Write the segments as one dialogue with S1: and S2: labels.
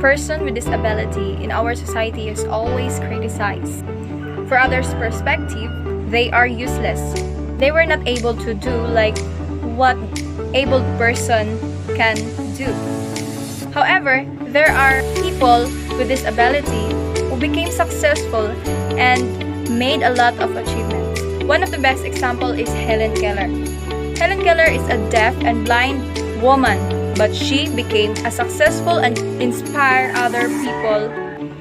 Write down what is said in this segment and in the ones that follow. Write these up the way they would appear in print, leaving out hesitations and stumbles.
S1: person with disability in our society is always criticized. For others' perspective, they are useless. They were not able to do like what able person can do. However, there are people with disability who became successful and made a lot of achievements. One of the best example is Helen Keller. Helen Keller is a deaf and blind woman, but she became a successful and inspire other people,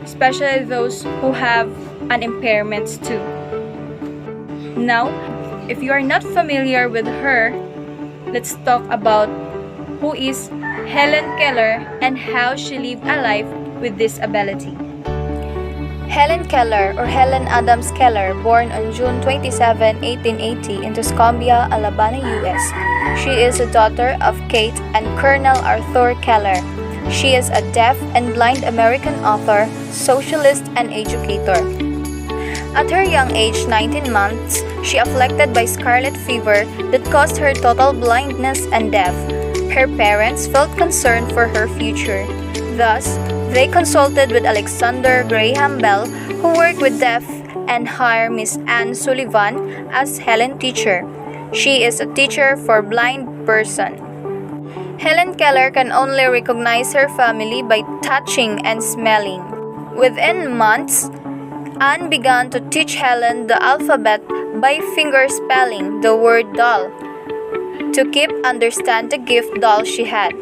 S1: especially those who have an impairments too. Now, if you are not familiar with her, let's talk about who is Helen Keller and how she lived a life with disability. Helen Keller, or Helen Adams Keller, born on June 27, 1880 in Tuscumbia, Alabama, U.S. She is a daughter of Kate and Colonel Arthur Keller. She is a deaf and blind American author, socialist, and educator. At her young age, 19 months, she afflicted by scarlet fever that caused her total blindness and death. Her parents felt concerned for her future. Thus, they consulted with Alexander Graham Bell, who worked with deaf, and hired Miss Anne Sullivan as Helen's teacher. She is a teacher for blind person. Helen Keller can only recognize her family by touching and smelling. Within months, Anne began to teach Helen the alphabet by finger spelling the word doll to keep understand the gift doll she had.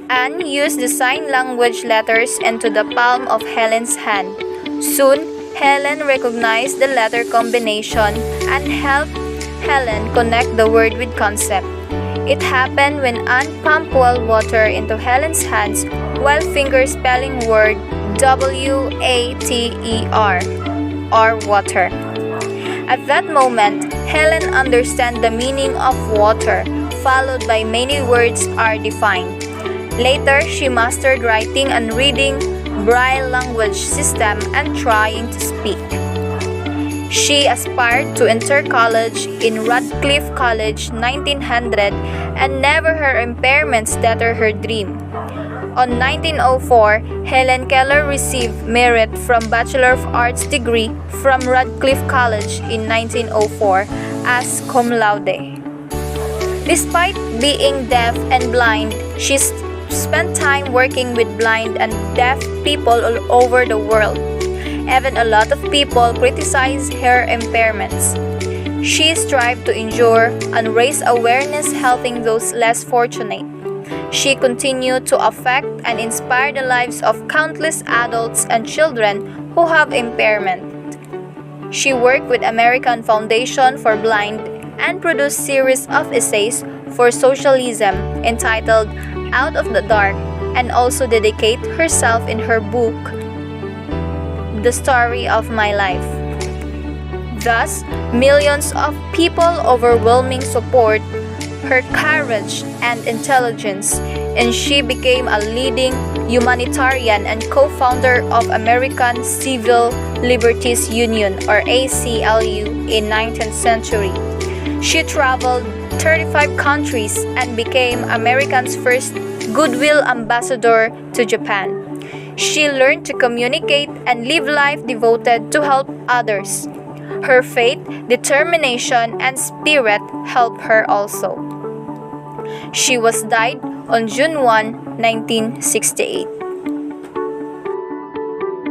S1: Anne used the sign language letters into the palm of Helen's hand. Soon, Helen recognized the letter combination and helped Helen connect the word with concept. It happened when Anne pumped well water into Helen's hands while finger spelling word W-A-T-E-R, or water. At that moment, Helen understood the meaning of water, followed by many words are defined. Later, she mastered writing and reading, Braille language system, and trying to speak. She aspired to enter college in Radcliffe College 1900 and never her impairments deterred her dream. On 1904, Helen Keller received merit from Bachelor of Arts degree from Radcliffe College in 1904 as cum laude. Despite being deaf and blind, she spent time working with blind and deaf people all over the world. Even a lot of people criticize her impairments. She strived to endure and raise awareness helping those less fortunate. She continued to affect and inspire the lives of countless adults and children who have impairment. She worked with American Foundation for Blind and produced series of essays for socialism entitled Out of the Dark, and also dedicate herself in her book, The Story of My Life. Thus, millions of people overwhelming support her courage and intelligence, and she became a leading humanitarian and co-founder of American Civil Liberties Union, or ACLU, in 19th century. She traveled 35 countries and became America's first goodwill ambassador to Japan. She learned to communicate and live life devoted to help others. Her faith, determination, and spirit helped her also. She was died on June 1, 1968.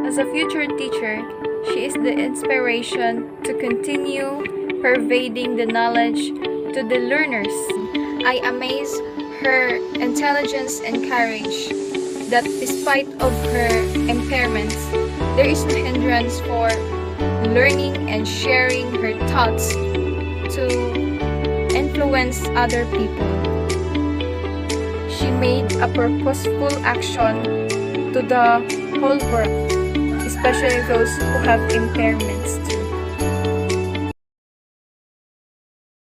S1: As a future teacher, she is the inspiration to continue pervading the knowledge to the learners. I amaze her intelligence and courage that despite of her impairments, there is no hindrance for learning and sharing her thoughts to influence other people. She made a purposeful action to the whole world, especially those who have impairments.